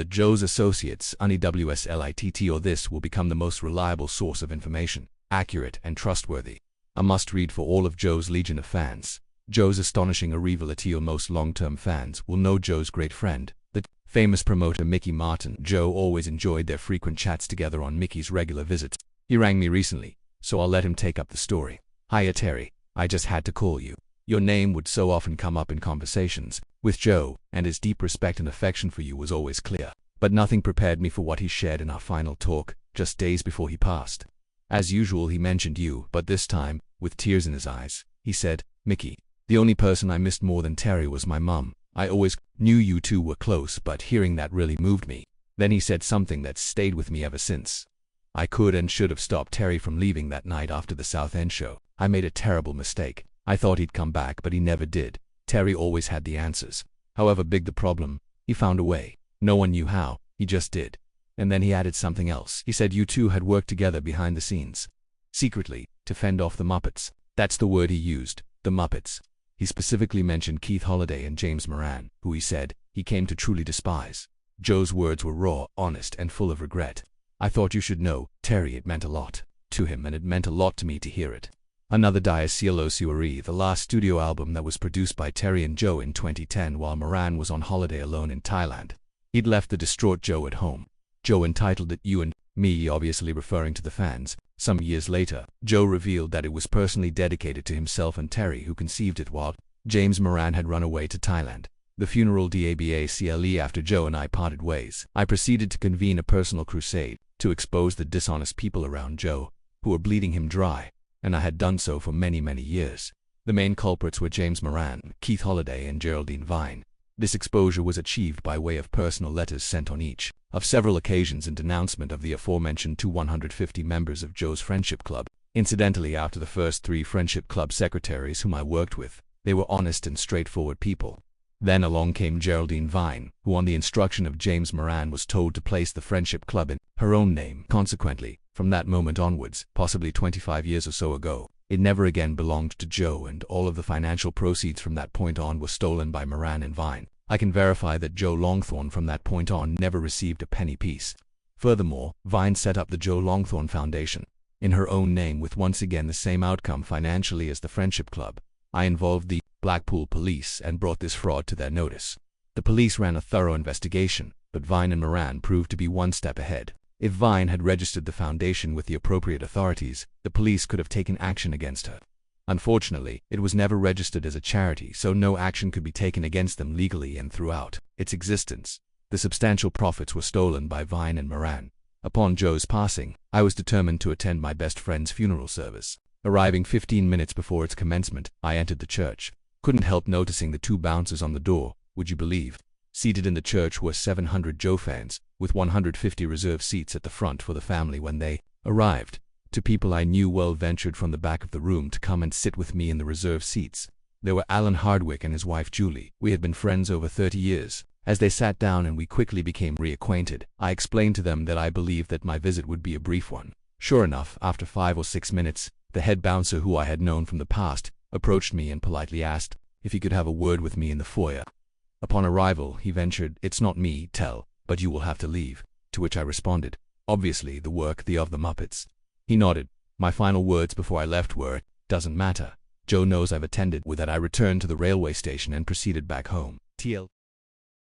that Joe's associates, UNEWSLITT, or this will become the most reliable source of information, accurate and trustworthy. A must-read for all of Joe's legion of fans. Joe's astonishing arrival. Most long-term fans will know Joe's great friend, the famous promoter Micky Martin. Joe always enjoyed their frequent chats together on Micky's regular visits. He rang me recently, so I'll let him take up the story. "Hiya Terry, I just had to call you. Your name would so often come up in conversations with Joe, and his deep respect and affection for you was always clear. But nothing prepared me for what he shared in our final talk, just days before he passed. As usual, he mentioned you, but this time, with tears in his eyes, he said, 'Micky, the only person I missed more than Terry was my mum. I always knew you two were close, but hearing that really moved me.' Then he said something that's stayed with me ever since. I could and should have stopped Terry from leaving that night after the South End show. I made a terrible mistake. I thought he'd come back, but he never did. Terry always had the answers. However big the problem, he found a way. No one knew how, he just did. And then he added something else. He said you two had worked together behind the scenes, secretly, to fend off the Muppets. That's the word he used, the Muppets. He specifically mentioned Keith Holliday and James Moran, who he said he came to truly despise. Joe's words were raw, honest, and full of regret. I thought you should know, Terry, it meant a lot to him, and it meant a lot to me to hear it." Another Dies Cielo, the last studio album that was produced by Terry and Joe in 2010 while Moran was on holiday alone in Thailand. He'd left the distraught Joe at home. Joe entitled it You and Me, obviously referring to the fans. Some years later, Joe revealed that it was personally dedicated to himself and Terry, who conceived it while James Moran had run away to Thailand. The funeral DABACLE. After Joe and I parted ways, I proceeded to convene a personal crusade to expose the dishonest people around Joe, who were bleeding him dry, and I had done so for many, many years. The main culprits were James Moran, Keith Holliday, and Geraldine Vine. This exposure was achieved by way of personal letters sent on each of several occasions in denouncement of the aforementioned 150 members of Joe's Friendship Club. Incidentally, after the first 3 Friendship Club secretaries whom I worked with, they were honest and straightforward people. Then along came Geraldine Vine, who on the instruction of James Moran was told to place the Friendship Club in her own name. Consequently, from that moment onwards, possibly 25 years or so ago, it never again belonged to Joe, and all of the financial proceeds from that point on were stolen by Moran and Vine. I can verify that Joe Longthorne from that point on never received a penny piece. Furthermore, Vine set up the Joe Longthorne Foundation in her own name with once again the same outcome financially as the Friendship Club. I involved the Blackpool police and brought this fraud to their notice. The police ran a thorough investigation, but Vine and Moran proved to be one step ahead. If Vine had registered the foundation with the appropriate authorities, the police could have taken action against her. Unfortunately, it was never registered as a charity, so no action could be taken against them legally, and throughout its existence, the substantial profits were stolen by Vine and Moran. Upon Joe's passing, I was determined to attend my best friend's funeral service. Arriving 15 minutes before its commencement, I entered the church. Couldn't help noticing the 2 bouncers on the door, would you believe? Seated in the church were 700 Joe fans, with 150 reserved seats at the front for the family when they arrived. 2 people I knew well ventured from the back of the room to come and sit with me in the reserved seats. They were Alan Hardwick and his wife Julie. We had been friends over 30 years. As they sat down and we quickly became reacquainted, I explained to them that I believed that my visit would be a brief one. Sure enough, after 5 or 6 minutes, the head bouncer, who I had known from the past, approached me and politely asked if he could have a word with me in the foyer. Upon arrival, he ventured, "It's not me, Tell, but you will have to leave," to which I responded, "Obviously the work of the Muppets." He nodded. My final words before I left were, "Doesn't matter. Joe knows I've attended." With that, I returned to the railway station and proceeded back home. TL